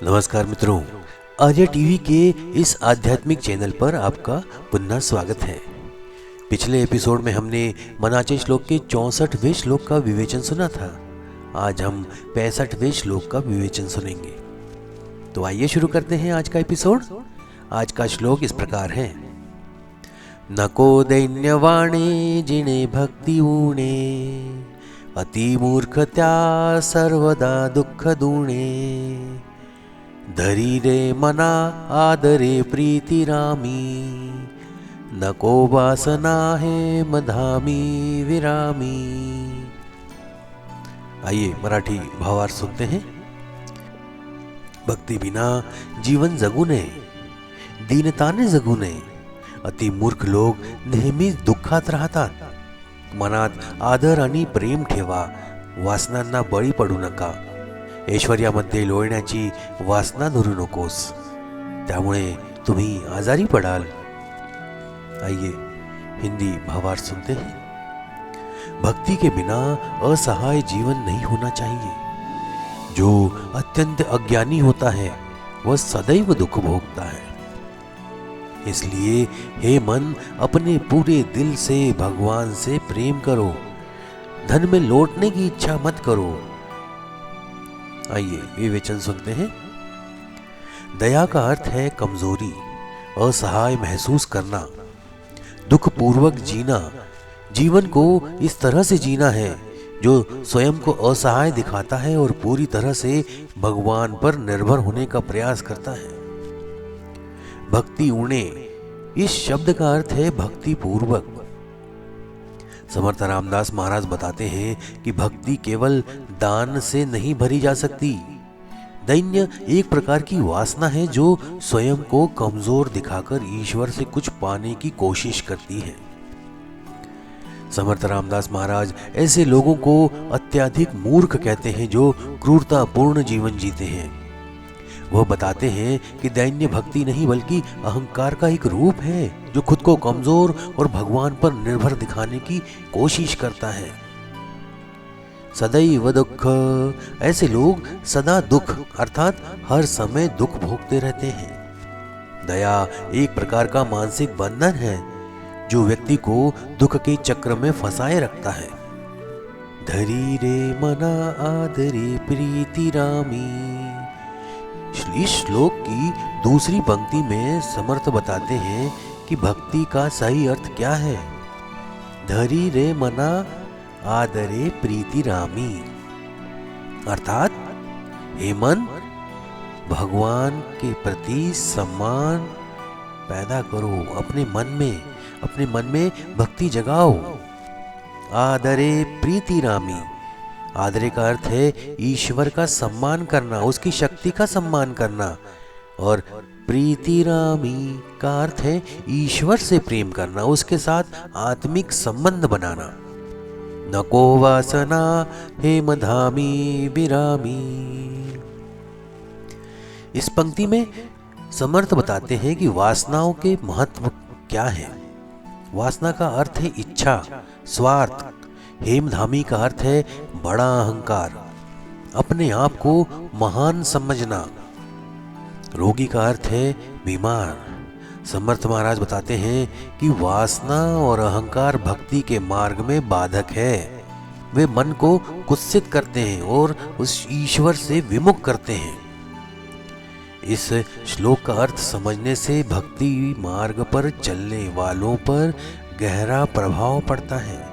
नमस्कार मित्रों, आर्या टीवी के इस आध्यात्मिक चैनल पर आपका पुनः स्वागत है। पिछले एपिसोड में हमने मनाचे श्लोक के 64वें श्लोक का विवेचन सुना था। आज हम 65वें श्लोक का विवेचन सुनेंगे। तो आइए शुरू करते हैं आज का एपिसोड। आज का श्लोक इस प्रकार है। नको दैन्यवाणे जिणे भक्ति ऊणे, अति मूर्खत्या सर्वदा दुःख दूणे, धरी रे मना आदरे प्रीति रामी, नको वासना है मधामी विरामी। आइए मराठी भावार्थ सुनते हैं। भक्ती बिना जीवन जगू नये, दीनताने जगू नये। अति मूर्ख लोक नेहमी दुःखात राहतात. मनात आदर आणि प्रेम ठेवा, वासनांना बळी पडू नका. ऐश्वर्यामध्ये लोळण्याची वासना धरू नकोस, त्यामुळे तुम्ही आजारी पडाल. आइए हिंदी भावार्थ सुनते हैं। भक्ति के बिना असहाय जीवन नहीं होना चाहिए। जो अत्यंत अज्ञानी होता है वह सदैव दुख भोगता है। इसलिए हे मन, अपने पूरे दिल से भगवान से प्रेम करो। धन में लौटने की इच्छा मत करो। आइए विवेचन सुनते हैं। दया का अर्थ है कमजोरी, असहाय महसूस करना, दुख पूर्वक जीना। जीवन को इस तरह से जीना है जो स्वयं को असहाय दिखाता है और पूरी तरह से भगवान पर निर्भर होने का प्रयास करता है। भक्ति ऊणे, इस शब्द का अर्थ है भक्ति पूर्वक। समर्थ रामदास महाराज बताते हैं कि भक्ति केवल दान से नहीं भरी जा सकती। दैन्य एक प्रकार की वासना है जो स्वयं को कमजोर दिखाकर ईश्वर से कुछ पाने की कोशिश करती है। समर्थ रामदास महाराज ऐसे लोगों को अत्यधिक मूर्ख कहते हैं जो क्रूरतापूर्ण जीवन जीते हैं। वह बताते हैं कि दैन्य भक्ति नहीं बल्कि अहंकार का एक रूप है जो खुद को कमजोर और भगवान पर निर्भर दिखाने की कोशिश करता है। सदैव दुख, ऐसे लोग सदा दुख अर्थात हर समय दुख भोगते रहते हैं। दया एक प्रकार का मानसिक बंधन है जो व्यक्ति को दुख के चक्र में फंसाए रखता है। धरी रे मना आदरे प्रीति रामी। इस श्लोक की दूसरी पंक्ति में समर्थ बताते हैं कि भक्ति का सही अर्थ क्या है। धरी रे मना आदरे प्रीति रामी, अर्थात हे मन, भगवान के प्रति सम्मान पैदा करो। अपने मन में भक्ति जगाओ। आदरे प्रीति रामी, आदरे का अर्थ है ईश्वर का सम्मान करना, उसकी शक्ति का सम्मान करना। और प्रीति रामी का अर्थ है ईश्वर से प्रेम करना, उसके साथ आत्मिक संबंध बनाना। नको वासना हे मधामी विरामी। इस पंक्ति में समर्थ बताते हैं कि वासनाओं के महत्व क्या है। वासना का अर्थ है इच्छा, स्वार्थ। हेमधामी का अर्थ है बड़ा अहंकार, अपने आप को महान समझना। रोगी का अर्थ है बीमार। समर्थ महाराज बताते हैं कि वासना और अहंकार भक्ति के मार्ग में बाधक है। वे मन को कुत्सित करते हैं और उस ईश्वर से विमुख करते हैं। इस श्लोक का अर्थ समझने से भक्ति मार्ग पर चलने वालों पर गहरा प्रभाव पड़ता है।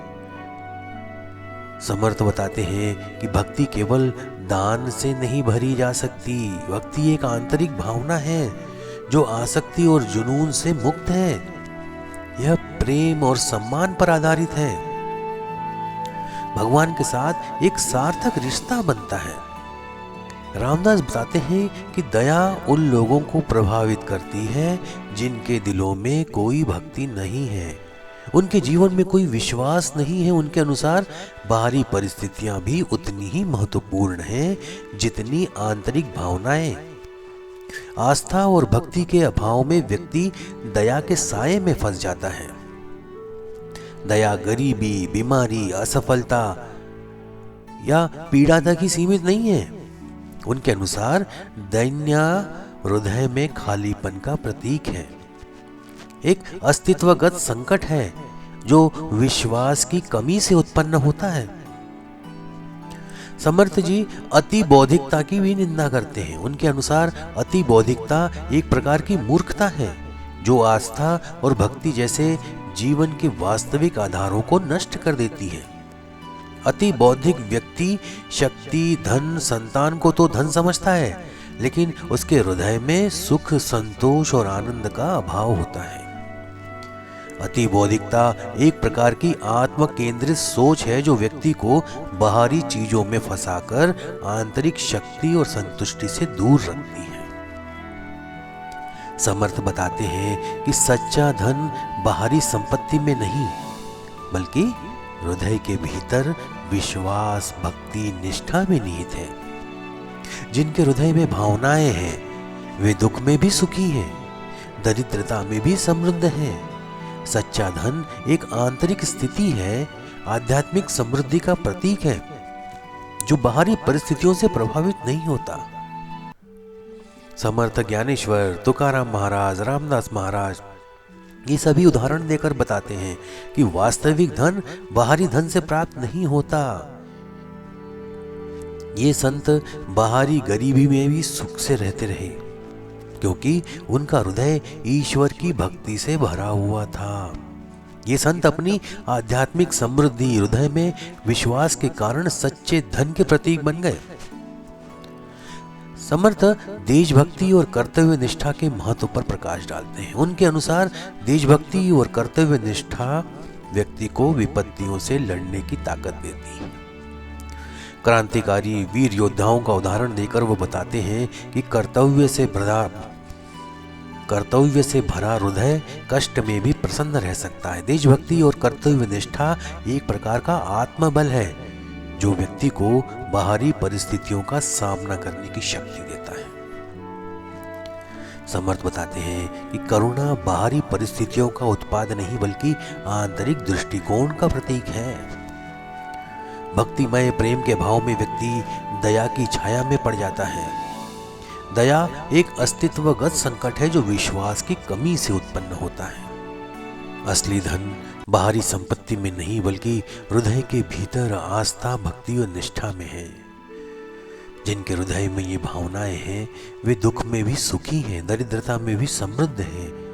समर्थ बताते हैं कि भक्ति केवल दान से नहीं भरी जा सकती। भक्ति एक आंतरिक भावना है जो आसक्ति और जुनून से मुक्त है। यह प्रेम और सम्मान पर आधारित है। भगवान के साथ एक सार्थक रिश्ता बनता है। रामदास बताते हैं कि दया उन लोगों को प्रभावित करती है जिनके दिलों में कोई भक्ति नहीं है, उनके जीवन में कोई विश्वास नहीं है। उनके अनुसार बाहरी परिस्थितियां भी उतनी ही महत्वपूर्ण हैं जितनी आंतरिक भावनाएं। आस्था और भक्ति के अभाव में व्यक्ति दया के साये में फंस जाता है। दया गरीबी, बीमारी, असफलता या पीड़ा तक ही सीमित नहीं है। उनके अनुसार दैन्य हृदय में खालीपन का प्रतीक है, एक अस्तित्वगत संकट है जो विश्वास की कमी से उत्पन्न होता है। समर्थ जी अति बौद्धिकता की भी निंदा करते हैं। उनके अनुसार अति बौद्धिकता एक प्रकार की मूर्खता है जो आस्था और भक्ति जैसे जीवन के वास्तविक आधारों को नष्ट कर देती है। अति बौद्धिक व्यक्ति शक्ति, धन, संतान को तो धन समझता है, लेकिन उसके हृदय में सुख, संतोष और आनंद का अभाव होता है। अति बौद्धिकता एक प्रकार की आत्म केंद्रित सोच है जो व्यक्ति को बाहरी चीजों में फंसाकर आंतरिक शक्ति और संतुष्टि से दूर रखती है। समर्थ बताते हैं कि सच्चा धन बाहरी संपत्ति में नहीं, बल्कि हृदय के भीतर विश्वास, भक्ति, निष्ठा में निहित है। जिनके हृदय में भावनाएं हैं वे दुख में भी सुखी हैं, दरिद्रता में भी समृद्ध हैं। सच्चा धन एक आंतरिक स्थिति है, आध्यात्मिक समृद्धि का प्रतीक है जो बाहरी परिस्थितियों से प्रभावित नहीं होता। समर्थ ज्ञानेश्वर, तुकाराम महाराज, रामदास महाराज ये सभी उदाहरण देकर बताते हैं कि वास्तविक धन बाहरी धन से प्राप्त नहीं होता। ये संत बाहरी गरीबी में भी सुख से रहते रहे क्योंकि उनका हृदय ईश्वर की भक्ति से भरा हुआ था। ये संत अपनी आध्यात्मिक समृद्धि, हृदय में विश्वास के कारण सच्चे धन के प्रतीक बन गए। समर्थ देशभक्ति और कर्तव्य निष्ठा के महत्व पर प्रकाश डालते हैं। उनके अनुसार देशभक्ति और कर्तव्य निष्ठा व्यक्ति को विपत्तियों से लड़ने की ताकत देती है। क्रांतिकारी वीर योद्धाओं का उदाहरण देकर वो बताते हैं कि कर्तव्य से भरा हृदय कष्ट में भी प्रसन्न रह सकता है। देशभक्ति और कर्तव्य निष्ठा एक प्रकार का आत्मबल है जो व्यक्ति को बाहरी परिस्थितियों का सामना करने की शक्ति देता है। समर्थ बताते हैं कि करुणा बाहरी परिस्थितियों का उत्पाद नहीं बल्कि आंतरिक दृष्टिकोण का प्रतीक है। भक्तिमय प्रेम के भाव में व्यक्ति दया की छाया में पड़ जाता है। दया एक अस्तित्वगत संकट है जो विश्वास की कमी से उत्पन्न होता है। असली धन बाहरी संपत्ति में नहीं बल्कि हृदय के भीतर आस्था, भक्ति और निष्ठा में है। जिनके हृदय में ये भावनाएं हैं वे दुख में भी सुखी हैं, दरिद्रता में भी समृद्ध हैं।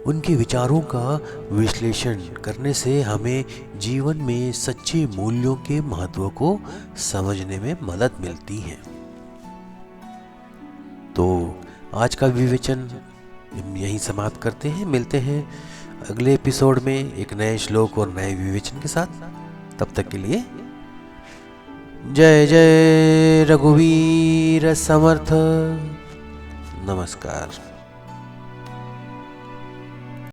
उनके विचारों का विश्लेषण करने से हमें जीवन में सच्चे मूल्यों के महत्व को समझने में मदद मिलती है। तो आज का विवेचन यहीं समाप्त करते हैं। मिलते हैं अगले एपिसोड में एक नए श्लोक और नए विवेचन के साथ। तब तक के लिए जय जय रघुवीर समर्थ। नमस्कार।